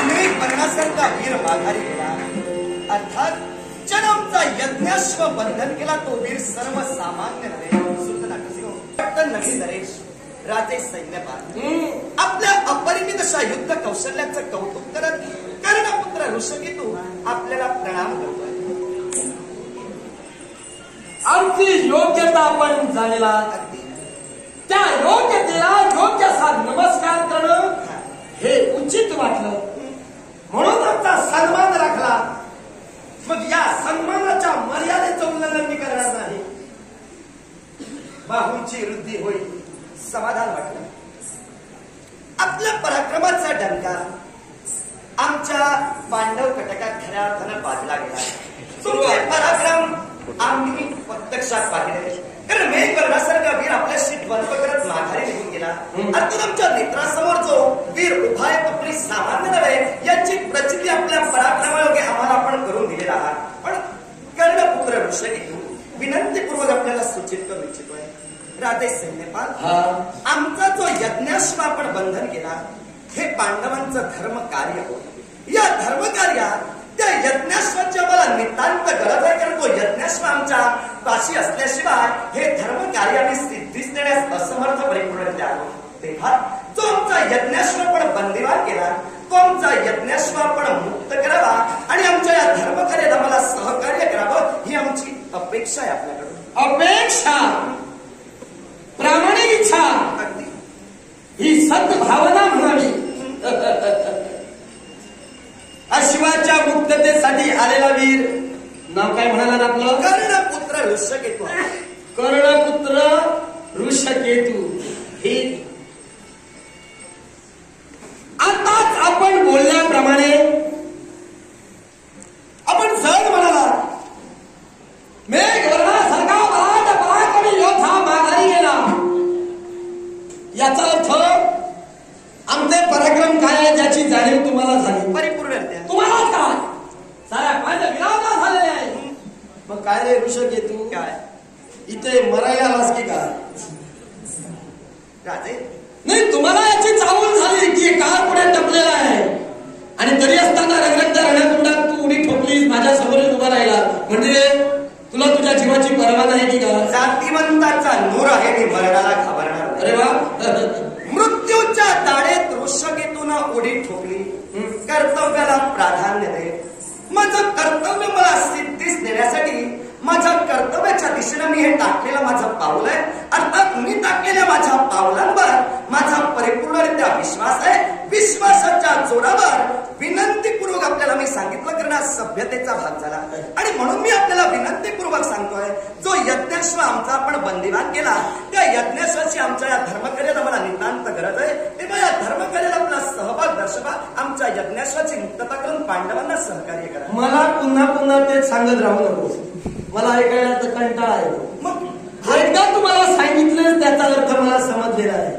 मेघवर्णासारखा वीर माघारी गेला, अर्थात जन्मचा यज्ञाश्व बंधन केला तो वीर सर्वसामान्य नव्हे. नवी नरेश राजे सैन्यपाल आपल्या अपरिमित अशा युद्ध कौशल्याचं कौतुक करत कर्णपुत्र ऋषकेतू आपल्याला प्रणाम करतोय. आमची योग्यता आपण जाणला, त्या योग्यतेला योग्य असा नमस्कार करणं हे उचित वाटलं, म्हणून आमचा सन्मान राखला. मग या सन्मानाच्या मर्यादेचं उल्लंघन मी करणार नाही. बाहूंची वृद्धी होईल, समाधान वाटलं. आपल्या पराक्रमाचा डंका आमच्या पांडव कटकात खऱ्या अर्थानं बाजला गेला. तुमचे पराक्रम आम्ही प्रत्यक्षात पाहिले, कारण मेघवर्णासारखा वीर आपल्याशी द्वंद्व करत माघारी निघून गेला. अर्थात आमच्या नेत्रासमोर जो वीर उभा आहे तो आपली सामान्य नव्हे, याची प्रचिती आपल्या पराक्रमायोगे आम्हाला आपण करून दिलेला आहात. पण कर्णपुत्र ऋषकेतू विनंतीपूर्वक आपल्याला सूचित करू इच्छितोय, राजे सैन्यपाल, आमचा जो यज्ञाश्व आपण बंधन केला हे पांडवांचं धर्म कार्य होत. या धर्म कार्यात त्या यज्ञाश्वाची आम्हाला नितांत गरज आहे, कारण तो यज्ञाश्व आमच्या पाशी असल्याशिवाय हे धर्म कार्य आम्ही सिद्धीस देण्यास असमर्थ परिपूर्णरित्या आहोत. तेव्हा जो आमचा यज्ञाश्व आपण बंदिवान केला तो आमचा यज्ञाश्व आपण मुक्त करावा आणि आमच्या या धर्म कार्यात आम्हाला सहकार्य करावं ही आमची अपेक्षा आहे आपल्याकडून. अपेक्षा, प्रामाणिक इच्छा, ही सद्भावना म्हणावी. अश्वाच्या मुक्ततेसाठी आलेला वीर, नाव काय म्हणाला आपलं? कर्णपुत्र ऋषकेतू. कर्णपुत्र ऋषकेतू. हे आताच आपण बोलल्याप्रमाणे आपण सहज म्हणाला, मेघवर्णासारखा पराक्रमी योद्धा माघारी गेला. याचा अर्थ आमचे पराक्रम काय आहे ज्याची जाणीव तुम्हाला झाली परिपूर्ण. तुम्हाला काय साऱ्या माझ्या विरामला झालेले आहे. मग काय रे ऋषकेतू, काय इथे मरायला आलास की काय? राजे नाही, तुम्हाला याची चावल झाली की काळ पुढे टपलेला आहे आणि तरी असताना रंगरंग रणकुंडात तू उडी ठोकलीस, माझ्या समोर उभा राहिला, म्हणजे तुला तुझ्या जीवाची पर्वा नाही की का? जातिवंताचा नूर आहे, मी मरणाला घाबरणार. अरे वा. मृत्यूच्या दाढेत ऋषकेतून उडी ठोकली, कर्तव्याला प्राधान्य दे. माझं कर्तव्य मला सिद्धीस देण्यासाठी माझ्या कर्तव्याच्या दिशेनं मी हे टाकलेलं माझं पाऊल आहे. अर्थात मी टाकलेल्या माझ्या पावलांवर माझा परिपूर्णरित्या विश्वास आहे. विश्वासाच्या जोरावर विनंतीपूर्वक आपल्याला मी सांगितलं, कारण हा सभ्यतेचा भाग झाला आणि म्हणून मी आपल्याला विनंतीपूर्वक सांगतोय, जो यज्ञाश्व आमचा आपण बंदिवान केला त्या यज्ञाश्वाची आमच्या या धर्मकार्यात आम्हाला नितांत गरज आहे. तेव्हा या धर्मकार्यात आपला सहभाग दर्शवा, आमच्या यज्ञाश्वाची मुक्तता करून पांडवांना सहकार्य करा. मला पुन्हा पुन्हा तेच सांगत राहू नकोस, मला ऐकायला तर कंटाळा येतो. मग एकदा तुम्हाला सांगितलं त्याचा अर्थ मला समजलेला आहे.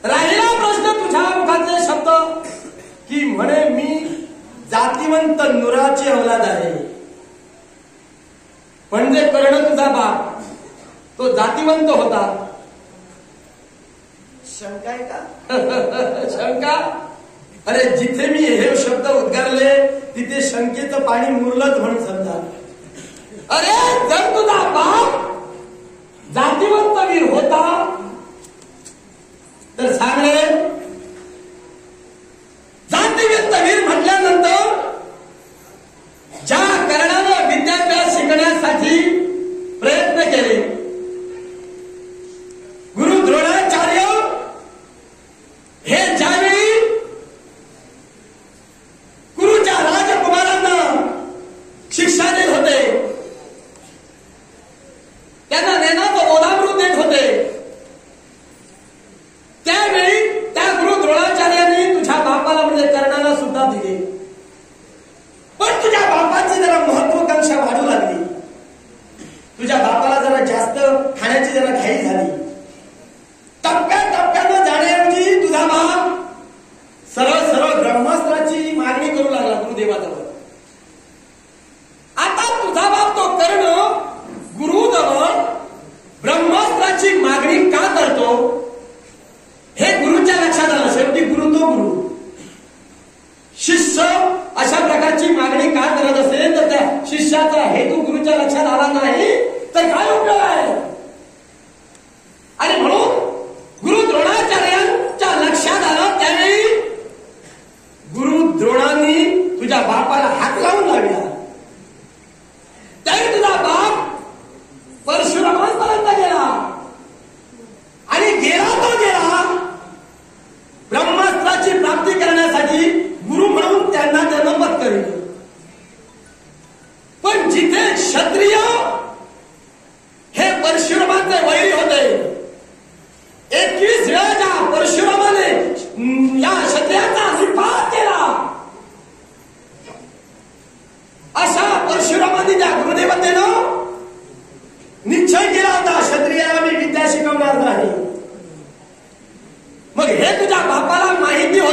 राहिला प्रश्न तुझ्या मुखातले शब्द की म्हणे मी जातिवंत नुराची औलाद आहे, म्हणजे कर्ण तुझा बाप तो जातिवंत होता. शंका आहे का? शंका? अरे जिथे मी हे शब्द उद्गारले तिथे शंकेचं पाणी मुरलंच म्हणून समजा. अरे जर तुझा बाप जातिवंत वीर होता तर सांग रे, जातिवंत वीर म्हटल्यानंतर ज्या कर्णानं विद्याभ्यास शिकण्यासाठी प्रयत्न केले, गुरु द्रोणाचार्य हे ज्यावेळी गुरुच्या राजकुमारांना शिक्षा देत होते, त्यांना ज्ञानाचं बोधामृत देत होते, त्यावेळी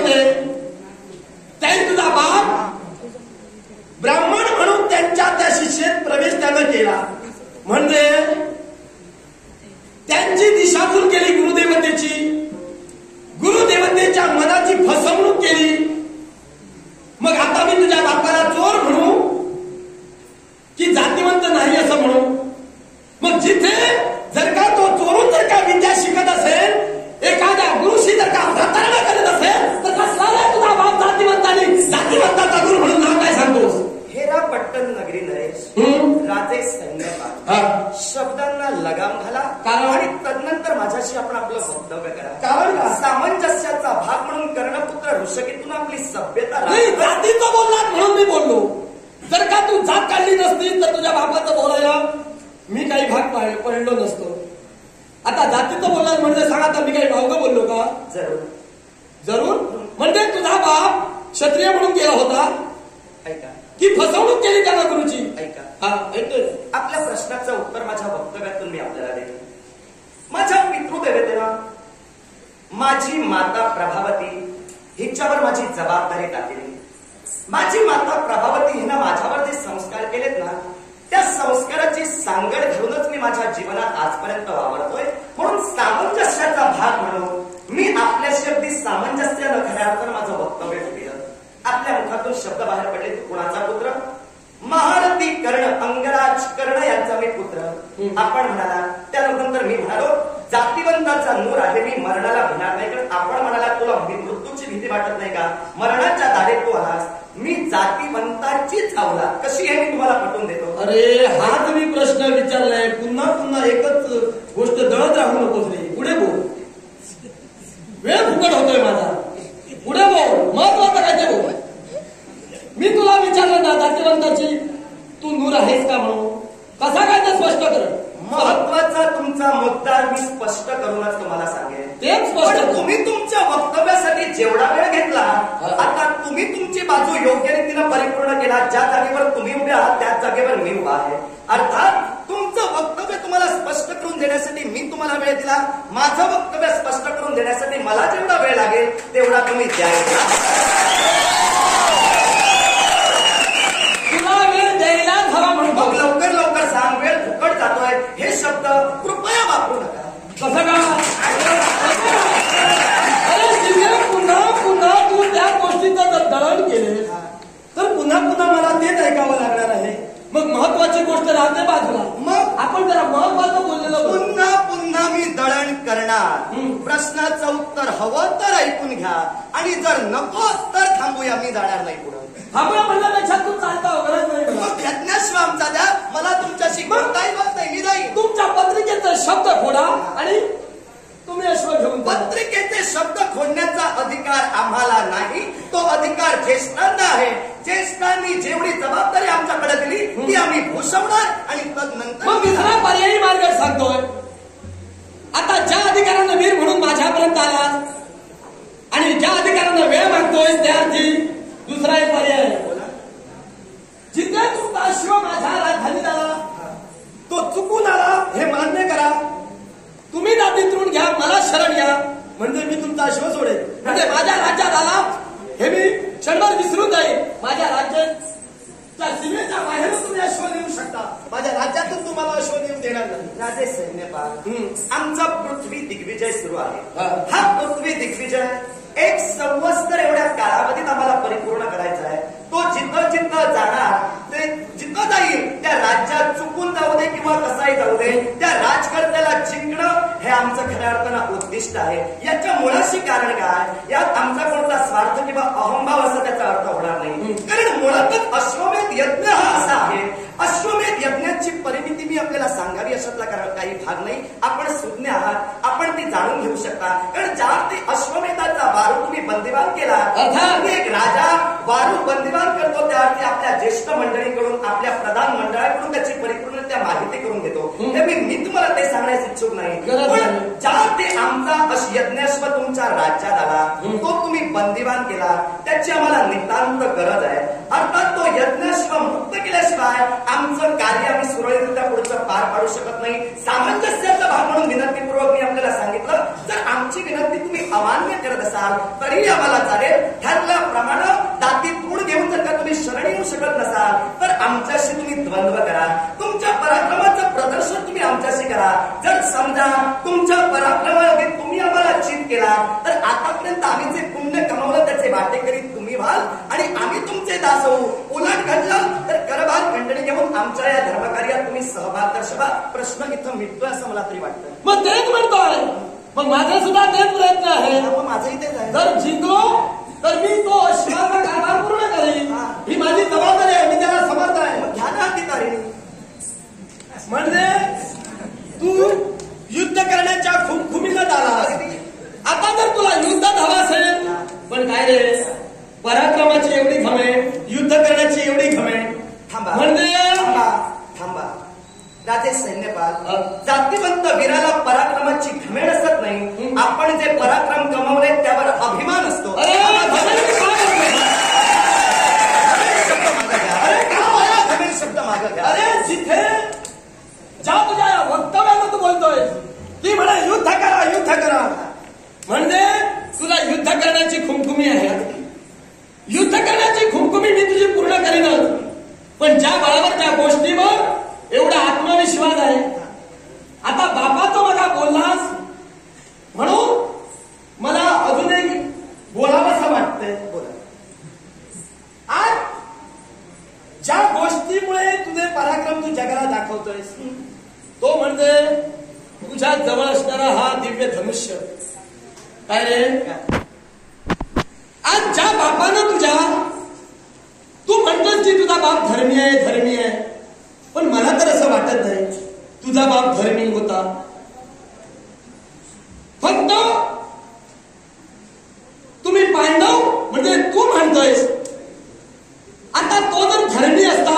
होते त्याने तुझा बाप ब्राह्मण म्हणून त्यांच्या त्या शिष्येत प्रवेश त्यानं केला, म्हणजे त्यांची दिशाभूल केली गुरुदेवतेची, गुरुदेवतेच्या मनाची फसवणूक केली. मग आता मी तुझ्या बापाला चोर म्हणू की जातीवंत नाही असं म्हणू? मग जिथे जर का तो चोरून जर का विद्या शिकत असेल, एखाद्या गुरुशी जर का प्रतारणा करत असेल, तर कसला रे तुझा बाप जातीवंतानी जातीवंताचा गुरु म्हणून नाव काय सांगतोस? हेरा पट्टण नगरी नरेश, राजे सैन्यपाल, शब्दांना लगाम घाला आणि तदनंतर माझ्याशी आपण आपलं वक्तव्य करा. कारण का? सामंजस्याचा भाग म्हणून कर्णपुत्र ऋषकीतून आपली सभ्यता जातीचं बोललात म्हणून मी बोललो. जर का तू जात काढली नसती तर तुझ्या बापाचं बोलायला मी काही भाग पडलो नसतो. आता जातीचं बोलणार म्हणजे सांगा, आता मी काही भावगं बोललो का? जरूर जरूर. म्हणजे तुझा बाप क्षत्रिय म्हणून केला होता ऐका की फसवणूक केली त्याला गुरुची? ऐका. हा ऐकतोय. आपल्या प्रश्नाचं उत्तर माझ्या वक्तव्यातून मी आपल्याला देईन. माझ्या पितृदेवतेनं माझी माता प्रभावती हिच्यावर माझी जबाबदारी टाकली. माझी माता प्रभावती हिनं माझ्यावर जे संस्कार केलेत ना, त्या संस्काराची सांगड घालूनच मी माझ्या जीवनात आजपर्यंत वावरतोय. म्हणून सामंजस्याचा भाग म्हणून मी आपल्याशी अगदी सामंजस्यानं खऱ्या अर्थानं माझं वक्तव्य केलं. आपल्या मुखातून शब्द बाहेर पडले, तू कुणाचा पुत्र? महारथी कर्ण, अंगराज कर्ण यांचा मी पुत्र. आपण म्हणाला. त्यानंतर मी म्हणालो जातीवंताचा नूर आहे, मी मरणाला भिणार नाही. कारण आपण म्हणाला तुला मृत्यूची भीती वाटत नाही का? मरणाच्या दारेत तू आलास. मी जातीवंताचीच अवलाद कशी आहे मी तुम्हाला पटवून देतो. अरे हा तुम्ही प्रश्न विचारलाय, पुन्हा पुन्हा एकच गोष्ट दळत राहू नकोस रे. पुढे बोल, वेळ फुकट होतोय माझा. पुढे बोल, महत्वाचं काय ते बोल. मी तुला विचारलं ना जातीवंताची तू नूर आहेस का म्हणून, कसा काय ते स्पष्ट कर. महत्वाचा तुमचा मुद्दा मी स्पष्ट करूनच तुम्हाला सांगेन. तेच स्पष्ट. तुम्ही तुमच्या वक्तव्यासाठी जेवढा वेळ घेतला, आता तुम्ही तुमची बाजू योग्य रीतीनं परिपूर्ण केला. ज्या जागेवर तुम्ही उभे आहात त्याच जागेवर मी उभा आहे. अर्थात तुमचं वक्तव्य तुम्हाला स्पष्ट करून देण्यासाठी मी तुम्हाला वेळ दिला. माझं वक्तव्य स्पष्ट करून देण्यासाठी मला जेवढा वेळ लागेल तेवढा तुम्ही द्यायचा. तुला वेळ द्यायलाच हवा म्हणून मग लवकर लवकर सांग, वेळ फुकट जातोय. हे शब्द कृपया वापरू नका. कसं का? अरे दिव्या, पुन्हा पुन्हा तू त्या गोष्टीचं जर दळण केले तर पुन्हा पुन्हा मला तेच ऐकावं लागणार आहे. मग महत्वाची गोष्ट राहते बाजूला. मग आपण जरा महत्वाचं बोललेलं पुन्हा पुन्हा मी दळण करणार. प्रश्नाचं उत्तर हवं तर ऐकून घ्या आणि जर नको तर थांबूया. मी जाणार नाही पुढे. थांबूया म्हणल्यापेक्षा तू चालता गरज नाही. मग यज्ञाश्व आमचा द्या, मला तुमच्याशी कोणताही बात नाही. मी जाईल. तुमच्या पत्रिकेचा शब्द खोडा आणि तुम्ही अश्व घेऊन. पत्रिकेचे शब्द खोडण्याचा अधिकार आम्हाला नाही, तो अधिकार ज्येष्ठांना आहे. ज्येष्ठांनी जेवढी जबाबदारी आमच्याकडे दिली ती आम्ही भूषवणार आणि तदनंतर. मग मी जरा पर्यायी मार्ग सांगतोय. आता ज्या अधिकारानं वीर म्हणून माझ्यापर्यंत आला आणि ज्या अधिकारानं वेळ मागतोय त्या अर्थी दुसरा एक पर्याय आहे. जिथे तुमचा शिव माझ्या राजधानीत आला, तो चुकून आला हे मान्य करा. तुम्ही जातीतून घ्या, मला शरण घ्या, म्हणजे मी तुमचा शिव सोडेल. म्हणजे माझ्या राज्यात आला हे मी क्षणभर विसरून जाईल. माझ्या राज्याच्या सीमेच्या बाहेर तुम्ही अश्व नेऊ शकता, माझ्या राज्यातून तुम्हाला अश्व नेऊ देणार नाही. राजे सैन्यपाल, आमचा पृथ्वी दिग्विजय सुरू आहे. हा पृथ्वी दिग्विजय 1 संवत्सर एवढ्या कालावधीत आम्हाला परिपूर्ण करायचा आहे. तो जिथं जिथं जाणार ते जिथं जाईल त्या राज्यात चुकून जाऊ दे किंवा कसाही जाऊ दे, त्या राजकर्त्याला जिंकणं हे आमचं खऱ्या अर्थानं उद्दिष्ट आहे. याच्या मुळाशी कारण काय? यात आमचा कोणता स्वार्थ किंवा अहंभाव असा त्याचा अर्थ होणार नाही. कारण मुळातच अश्वमेध यज्ञ हा असा आहे. अश्वमेध यज्ञाची परिमिती मी आपल्याला सांगावी अशातला काही भाग नाही. आपण सुज्ञ आहात, आपण ती जाणून घेऊ शकता. कारण ज्या ते अश्वमेधाचा वारू तुम्ही बंदिवान केला, एक राजा वारू बंदिवान करतो त्या अर्थी आपल्या ज्येष्ठ मंडळीकडून, आपल्या प्रधान मंडळाकडून त्याची परिपूर्णरित्या माहिती करून घेतो. मी तुम्हाला ते सांगण्यास इच्छुक नाही. पण ज्या ते आमचा यज्ञाश्व तुमच्या राज्यात आला, तो तुम्ही बंदिवान केला, त्याची आम्हाला नितांत गरज आहे. अर्थात तो यज्ञाश्व मुक्त केल्याशिवाय आमचं कार्य आम्ही सुरळीतरित्या पुढचं पार पाडू शकत नाही. सामंजस्याचा भाग म्हणून विनंतीपूर्वक मी आपल्याला सांगितलं, जर आमचा आमची विनंती तुम्ही अमान्य करत असाल तरी आम्हाला चालेल. ठरल्याप्रमाणे दाती तूड घेऊन जर का तुम्ही शरण येऊ शकत नसाल तर आमच्याशी तुम्ही द्वंद्व करा. तुमच्या पराक्रमाचं प्रदर्शन तुम्ही आमच्याशी करा. जर समजा तुमच्या पराक्रमायोगे तुम्ही आम्हाला चित केला तर आतापर्यंत आम्ही जे पुण्य कमावलं त्याचे वाटेकरी तुम्ही व्हाल आणि आम्ही तुमचे दास होऊ. उलट घडलं तर करभार खंडणी घेऊन आमच्या या धर्मकार्यात तुम्ही सहभाग दर्शवा. प्रश्न इथं मिटतोय असं मला तरी वाटतं. मग तेच म्हणतोय. मग माझा सुद्धा तेच प्रयत्न आहे. माझंही तेच आहे. जर जिंकलो तर मी तो शिवाचा कारभार पूर्ण करेन. ही माझी जबाबदारी आहे. मी त्याला समर्थ आहे. घ्या ना अधिकारी. म्हणजे तू युद्ध करण्याच्या खुमखुमीला आला. आता जर तुला युद्धात हवा असेल पण काय रे पराक्रमाची एवढी घमेंड, युद्ध करण्याची एवढी घमेंड. थांबा म्हणजे थांबा राजे सैन्यपाल, जातीवंत वीराला पराक्रमाची घमेंड असत नाही. आपण जे पराक्रम कमावले त्यावर अभिमान असतो. शब्द मागं घ्या. अरे जिथे ज्या तुझ्या वक्तव्यानं तू बोलतोय ती म्हणा युद्ध करा युद्ध करा म्हणजे तुला युद्ध करण्याची खुमखुमी आहे. युद्ध करण्याची खुमखुमी मी तुझी पूर्ण करीनच. पण ज्या बळावर त्या गोष्टीवर एवढा आत्मविश्वास आहे. आता बापाचं बघा बोललास म्हणून मला अजून एक बोलावंसं वाटतंय. आज ज्या गोष्टीमुळे तुझे पराक्रम तू जगाला दाखवतोयस तो म्हणजे तुझ्या जवळ असणारा हा दिव्य धनुष्य. काय रे आज ज्या बापानं तुझ्या तू म्हणतोस की तुझा बाप धर्मी आहे पण मला तर असं वाटत नाही तुझा बाप धर्मी होता. फक्त तुम्ही पांडव म्हणजे तू म्हणतोयस आता तो जर धर्मी असता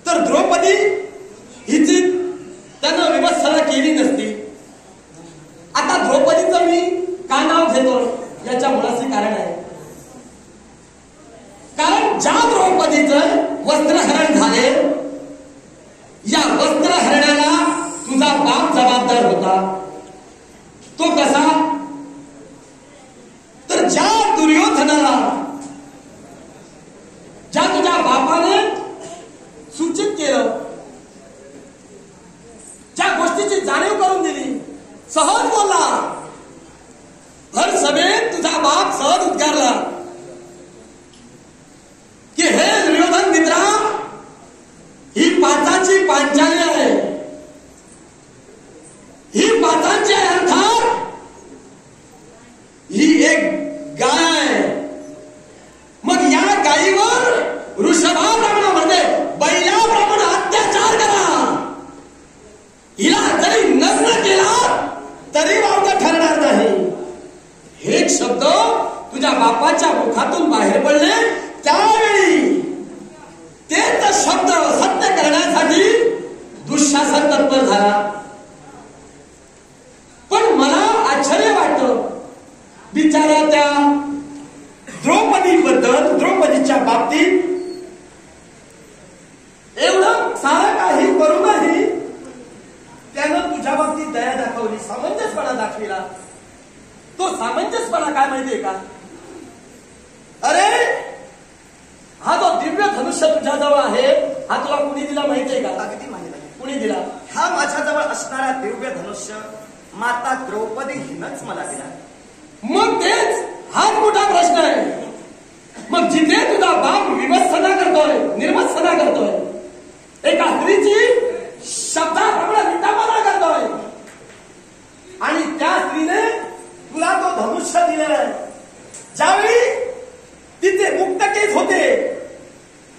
तर द्रौपदी हिची त्यानं विवत्सना केली नसती. आता द्रौपदीचं मी का नाव घेतो याच्या मुळाचे कारण आहे. कारण ज्या द्रौपदीचं वस्त्रहरण झाले या वस्त्रहरणाला तुझा बाप जबाबदार होता. तो कसा तर ज्या दुर्योधनाला ज्या तुझ्या बापाने सूचित केलं ज्या गोष्टीची जाणीव करून दिली सहज बोलला. हर सभेत तुझा बाप सहज उद्गारला की हे दुर्योधन मित्रा ही पाचाची पांचाली आहे. ही पाचांची अर्थात ही एक गाय आहे. मग या गायीवर वृषभाप्रमाणे म्हणजे बैलाप्रमाणे अत्याचार करा. हिला जरी नग्न केला तरी वावगं ठरणार नाही. हे शब्द तुझ्या बापाच्या मुखातून बाहेर पडले त्यावेळी तेच शब्द सत्य करण्यासाठी दुःशासन तत्पर झाला. पण मला आश्चर्य वाटतं बिचारा त्या द्रौपदीबद्दल द्रौपदीच्या बाबतीत एवढं सारं काही करूनही त्यानं तुझ्या बाबतीत दया दाखवली, सामंजस्यपणा दाखविला. तो सामंजस्यपणा काय माहितीये का? अरे हा जो दिव्य धनुष्य तुझ्याजवळ आहे हा तुला कुणी दिला माहितीये का? अगदी माहिती आहे. कुणी दिला? हा माझ्याजवळ असणारा दिव्य धनुष्य माता द्रौपदी हिनंच मला दिला. मग तेच हाच मोठा प्रश्न आहे. मग जिथे तुझा बाप विवत्सना करतोय निर्वत्सना करतोय एका स्त्रीची शब्दाप्रमाणे विटापना करतोय आणि त्या स्त्रीने तुला तो धनुष्य दिलेला आहे. ज्यावेळी तिचे मुक्त केस होते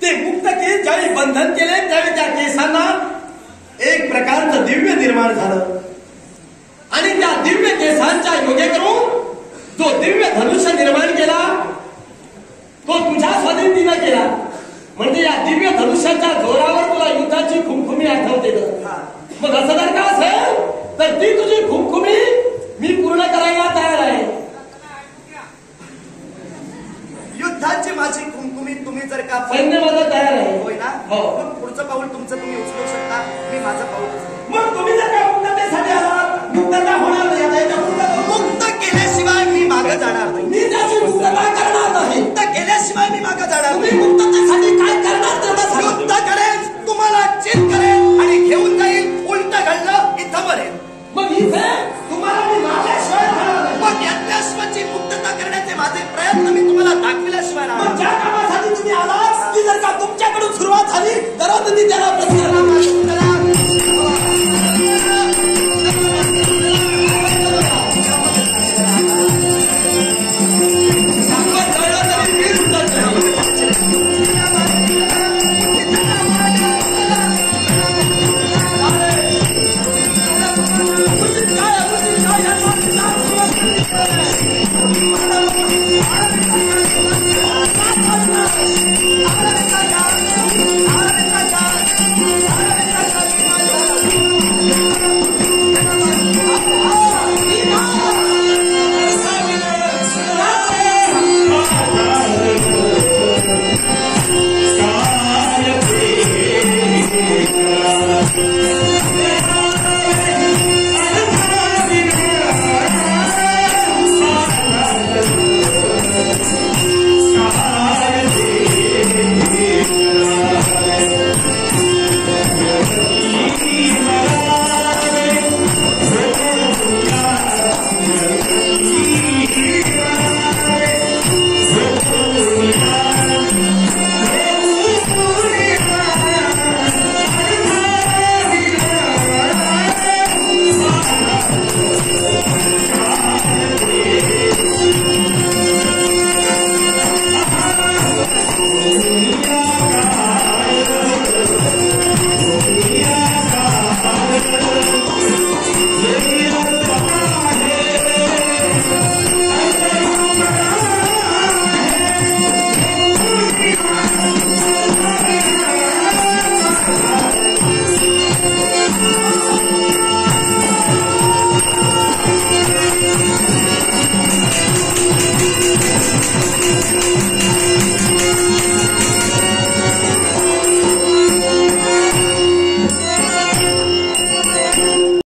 ते मुक्त केस ज्यावेळी बंधन केले त्यावेळी त्या केसांना एक प्रकारचं दिव्य निर्माण झालं आणि त्या दिव्य केसांच्या योगे करून जो दिव्य धनुष्य निर्माण केला तो तुझ्या स्वाधीनतेनं केला. म्हणजे या दिव्य धनुष्याच्या जोरावर तुला युद्धाची खुमखुमी आठवते. मग असं जर का असेल तर ती तुझी खुमखुमी मी पूर्ण करायला तयार आहे. युद्धाची माझी खुमखुमी तुम्ही जर का सैन्य माझं तयार आहे. होय ना? हो. मग पुढचं पाऊल तुमचं तुम्ही उचलू शकता. मी माझं पाऊल उचलतो. मग तुम्ही जर का मुक्ततेसाठी आलात मुक्तता होणार नाही. आता याच्यावर मागे जाणार नाही. मी त्याची मुक्तता करणार नाही. मुक्त केल्याशिवाय मी मागे जाणार तुम्ही नाही. मुक्ततेसाठी काय करणार तेवढं सांगा. युद्ध करेन, तुम्हाला चित करेन आणि घेऊन जाईल. उलट घडलं इथं मरेन. मग इथे तुम्हाला मी मारल्याशिवाय राहणार नाही. मग यातल्याशिवायची मुक्तता करण्याचे माझे प्रयत्न मी तुम्हाला दाखविल्याशिवाय मग राहणार ज्या कामासाठी तुम्ही आलात ती जर का तुमच्याकडून सुरुवात झाली तर मी त्याला प्रति